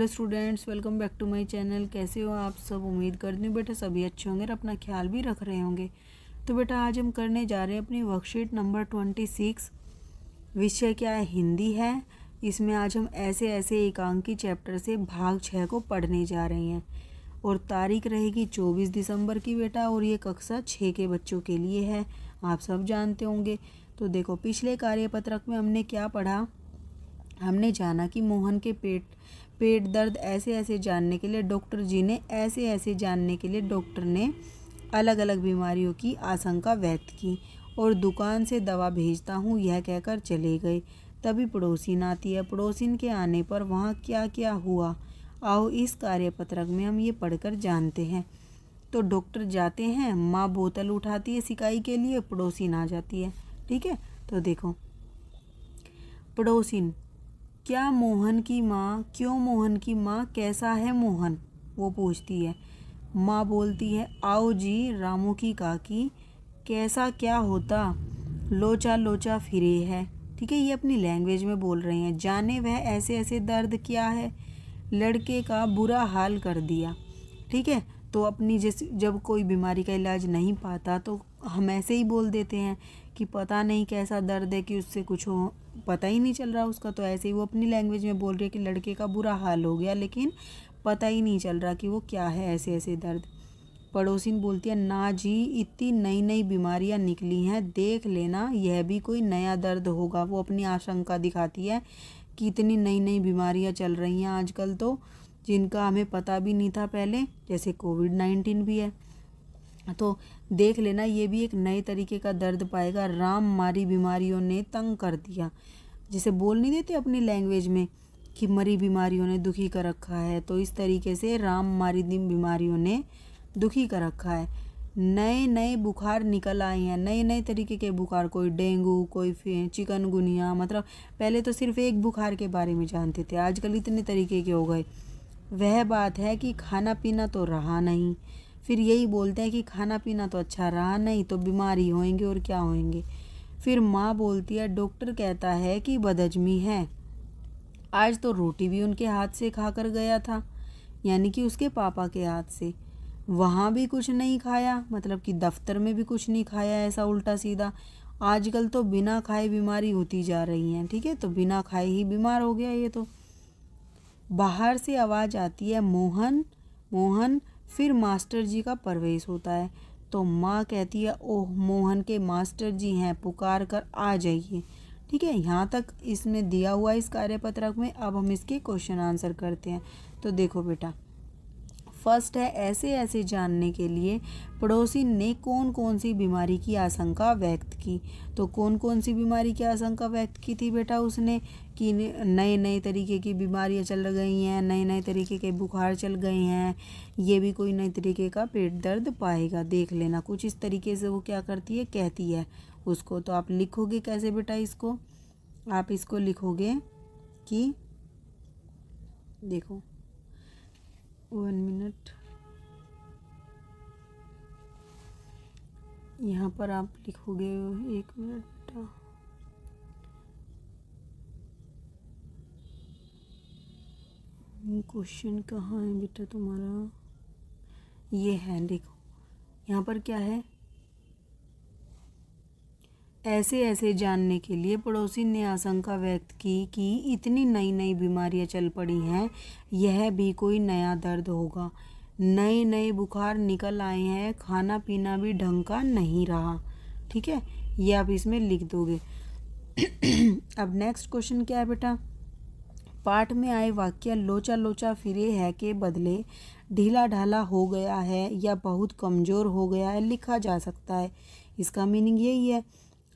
Students, welcome back to my channel. कैसे हो आप सब? उम्मीद करती हूँ बेटा सभी अच्छे होंगे और अपना ख्याल भी रख रहे होंगे। तो बेटा आज हम करने जा रहे हैं अपनी वर्कशीट नंबर 26। विषय क्या है? हिंदी है। इसमें आज हम ऐसे ऐसे एकांकी चैप्टर से भाग 6 को पढ़ने जा रहे हैं और तारीख रहेगी 24 दिसंबर की बेटा। और ये कक्षा 6 के बच्चों के लिए है, आप सब जानते होंगे। तो देखो, पिछले कार्यपत्रक में हमने क्या पढ़ा? हमने जाना कि मोहन के पेट दर्द ऐसे ऐसे जानने के लिए डॉक्टर जी ने अलग अलग बीमारियों की आशंका व्यक्त की और दुकान से दवा भेजता हूँ यह कहकर चले गए। तभी पड़ोसिन आती है। पड़ोसिन के आने पर वहाँ क्या क्या हुआ, आओ इस कार्यपत्रक में हम ये पढ़कर जानते हैं। तो डॉक्टर जाते हैं, माँ बोतल उठाती है सिकाई के लिए, पड़ोसिन आ जाती है। ठीक है, तो देखो, पड़ोसिन, क्यों मोहन की माँ कैसा है मोहन, वो पूछती है। माँ बोलती है, आओ जी रामू की काकी, कैसा क्या होता, लोचा लोचा फिरे है। ठीक है, ये अपनी लैंग्वेज में बोल रहे हैं। जाने वह ऐसे ऐसे दर्द क्या है, लड़के का बुरा हाल कर दिया। ठीक है, तो अपनी जब कोई बीमारी का इलाज नहीं पाता तो हम ऐसे ही बोल देते हैं कि पता नहीं कैसा दर्द है, कि उससे कुछ हो पता ही नहीं चल रहा उसका। तो ऐसे ही वो अपनी लैंग्वेज में बोल रही है कि लड़के का बुरा हाल हो गया, लेकिन पता ही नहीं चल रहा कि वो क्या है ऐसे ऐसे दर्द। पड़ोसिन बोलती है, ना जी, इतनी नई नई बीमारियां निकली हैं, देख लेना यह भी कोई नया दर्द होगा। वो अपनी आशंका दिखाती है कि इतनी नई नई बीमारियां चल रही हैं आजकल, तो जिनका हमें पता भी नहीं था पहले, जैसे कोविड-19 भी है। तो देख लेना ये भी एक नए तरीके का दर्द पाएगा। राम मारी बीमारियों ने तंग कर दिया, जिसे बोल नहीं देते अपनी लैंग्वेज में कि मरी बीमारियों ने दुखी कर रखा है, तो इस तरीके से राम मारी बीमारियों ने दुखी कर रखा है। नए नए बुखार निकल आए हैं, नए नए तरीके के बुखार, कोई डेंगू, कोई चिकनगुनिया। मतलब पहले तो सिर्फ एक बुखार के बारे में जानते थे, आजकल इतने तरीके के हो गए। वह बात है कि खाना पीना तो रहा नहीं। फिर यही बोलते हैं कि खाना पीना तो अच्छा रहा नहीं, तो बीमारी होएंगे और क्या होएंगे। फिर माँ बोलती है, डॉक्टर कहता है कि बदहजमी है। आज तो रोटी भी उनके हाथ से खाकर गया था, यानी कि उसके पापा के हाथ से। वहाँ भी कुछ नहीं खाया, मतलब कि दफ्तर में भी कुछ नहीं खाया, ऐसा उल्टा सीधा। आजकल तो बिना खाए बीमारी होती जा रही है। ठीक है, तो बिना खाए ही बीमार हो गया ये तो। बाहर से आवाज़ आती है, मोहन मोहन। फिर मास्टर जी का प्रवेश होता है। तो माँ कहती है, ओह मोहन के मास्टर जी हैं, पुकार कर आ जाइए। ठीक है, यहाँ तक इसमें दिया हुआ इस कार्यपत्रक में। अब हम इसके क्वेश्चन आंसर करते हैं। तो देखो बेटा, फर्स्ट है, ऐसे ऐसे जानने के लिए पड़ोसी ने कौन कौन सी बीमारी की आशंका व्यक्त की। तो कौन कौन सी बीमारी की आशंका व्यक्त की थी बेटा उसने? कि नए नए तरीके की बीमारियां चल गई हैं, नए नए तरीके के बुखार चल गए हैं, ये भी कोई नए तरीके का पेट दर्द पाएगा। देख लेना, कुछ इस तरीके से वो क्या करती है, कहती है उसको। तो आप लिखोगे कैसे बेटा इसको? आप इसको लिखोगे कि, देखो 1 मिनट, यहाँ पर आप लिखोगे, 1 मिनट बेटा, क्वेश्चन कहाँ है बेटा तुम्हारा? ये है, देखो यहाँ पर क्या है, ऐसे ऐसे जानने के लिए पड़ोसी ने आशंका व्यक्त की कि इतनी नई नई बीमारियां चल पड़ी हैं, यह भी कोई नया दर्द होगा। नए नए बुखार निकल आए हैं, खाना पीना भी ढंग का नहीं रहा। ठीक है, ये आप इसमें लिख दोगे। अब नेक्स्ट क्वेश्चन क्या है बेटा? पाठ में आए वाक्य लोचा लोचा फिरे है के बदले ढीला ढाला हो गया है या बहुत कमज़ोर हो गया है लिखा जा सकता है। इसका मीनिंग यही है।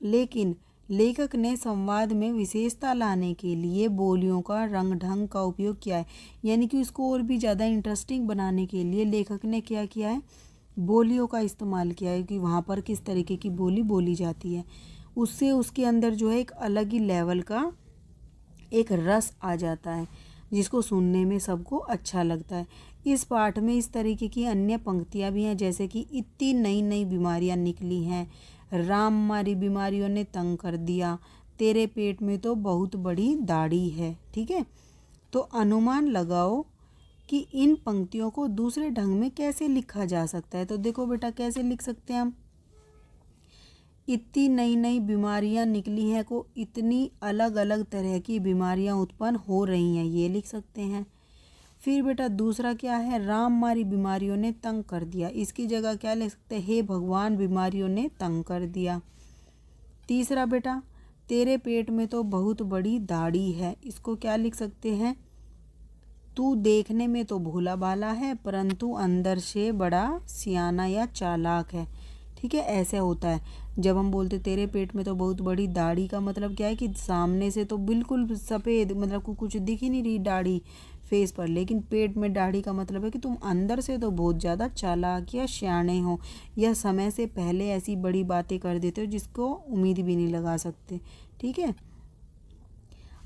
लेकिन लेखक ने संवाद में विशेषता लाने के लिए बोलियों का रंग ढंग का उपयोग किया है, यानी कि उसको और भी ज़्यादा इंटरेस्टिंग बनाने के लिए लेखक ने क्या किया है, बोलियों का इस्तेमाल किया है कि वहाँ पर किस तरीके की बोली बोली जाती है। उससे उसके अंदर जो है एक अलग ही लेवल का एक रस आ जाता है, जिसको सुनने में सबको अच्छा लगता है। इस पाठ में इस तरीके की अन्य पंक्तियाँ भी हैं, जैसे कि इतनी नई नई बीमारियाँ निकली हैं, राम मारी बीमारियों ने तंग कर दिया, तेरे पेट में तो बहुत बड़ी दाढ़ी है। ठीक है, तो अनुमान लगाओ कि इन पंक्तियों को दूसरे ढंग में कैसे लिखा जा सकता है। तो देखो बेटा कैसे लिख सकते हैं हम। इतनी नई नई बीमारियां निकली हैं को इतनी अलग अलग तरह की बीमारियां उत्पन्न हो रही हैं, ये लिख सकते हैं। फिर बेटा दूसरा क्या है, राम मारी बीमारियों ने तंग कर दिया, इसकी जगह क्या लिख सकते हैं, हे भगवान बीमारियों ने तंग कर दिया। तीसरा बेटा तेरे पेट में तो बहुत बड़ी दाढ़ी है, इसको क्या लिख सकते हैं, तू देखने में तो भोला भाला है परंतु अंदर से बड़ा सियाना या चालाक है। ठीक है, ऐसे होता है जब हम बोलते तेरे पेट में तो बहुत बड़ी दाढ़ी, का मतलब क्या है कि सामने से तो बिल्कुल सफ़ेद, मतलब को कुछ दिख ही नहीं रही दाढ़ी फेस पर, लेकिन पेट में दाढ़ी का मतलब है कि तुम अंदर से तो बहुत ज़्यादा चालाक या सियाने हो, या समय से पहले ऐसी बड़ी बातें कर देते हो जिसको उम्मीद भी नहीं लगा सकते। ठीक है,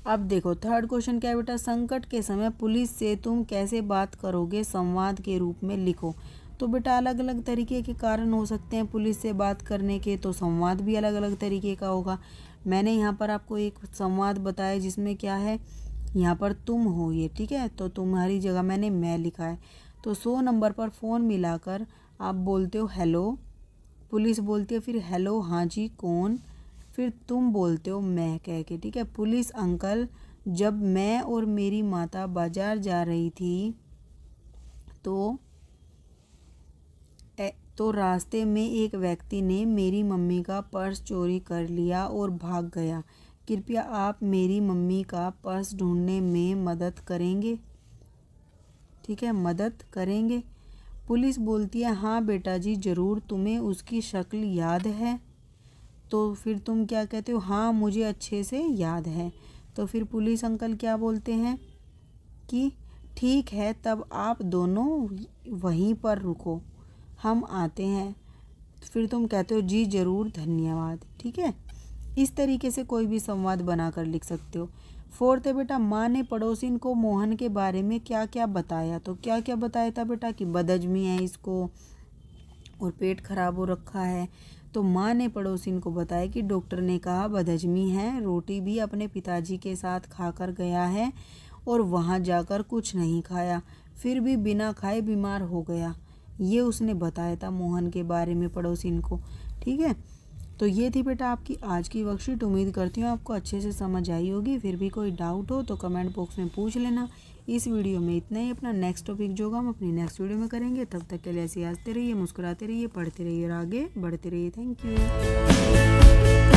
अब देखो थर्ड क्वेश्चन क्या है बेटा, संकट के समय पुलिस से तुम कैसे बात करोगे, संवाद के रूप में लिखो। तो बेटा अलग अलग तरीके के कारण हो सकते हैं पुलिस से बात करने के, तो संवाद भी अलग अलग तरीके का होगा। मैंने यहाँ पर आपको एक संवाद बताया जिसमें क्या है, यहाँ पर तुम हो ये, ठीक है, तो तुम्हारी जगह मैंने मैं लिखा है। तो 100 नंबर पर फ़ोन मिलाकर आप बोलते हो हेलो, पुलिस बोलती है फिर हेलो हाँ जी कौन, फिर तुम बोलते हो मैं कह के। ठीक है, पुलिस अंकल जब मैं और मेरी माता बाजार जा रही थी तो रास्ते में एक व्यक्ति ने मेरी मम्मी का पर्स चोरी कर लिया और भाग गया, कृपया आप मेरी मम्मी का पर्स ढूंढने में मदद करेंगे। ठीक है, मदद करेंगे। पुलिस बोलती है हाँ बेटा जी ज़रूर, तुम्हें उसकी शक्ल याद है। तो फिर तुम क्या कहते हो, हाँ मुझे अच्छे से याद है। तो फिर पुलिस अंकल क्या बोलते हैं कि ठीक है तब आप दोनों वहीं पर रुको, हम आते हैं। फिर तुम कहते हो जी ज़रूर धन्यवाद। ठीक है, इस तरीके से कोई भी संवाद बनाकर लिख सकते हो। फोर्थ है बेटा, माँ ने पड़ोसिन को मोहन के बारे में क्या क्या बताया। तो क्या क्या बताया था बेटा कि बदहजमी है इसको और पेट खराब हो रखा है। तो माँ ने पड़ोसिन को बताया कि डॉक्टर ने कहा बदहजमी है, रोटी भी अपने पिताजी के साथ खाकर गया है और वहाँ जाकर कुछ नहीं खाया, फिर भी बिना खाए बीमार हो गया। ये उसने बताया था मोहन के बारे में पड़ोसिन को। ठीक है, तो ये थी बेटा आपकी आज की वर्कशीट। उम्मीद करती हूँ आपको अच्छे से समझ आई होगी। फिर भी कोई डाउट हो तो कमेंट बॉक्स में पूछ लेना। इस वीडियो में इतना ही। अपना नेक्स्ट टॉपिक जो होगा हम अपनी नेक्स्ट वीडियो में करेंगे। तब तक के लिए ऐसे हंसते रहिए, मुस्कुराते रहिए, पढ़ते रहिए और आगे बढ़ते रहिए। Thank you.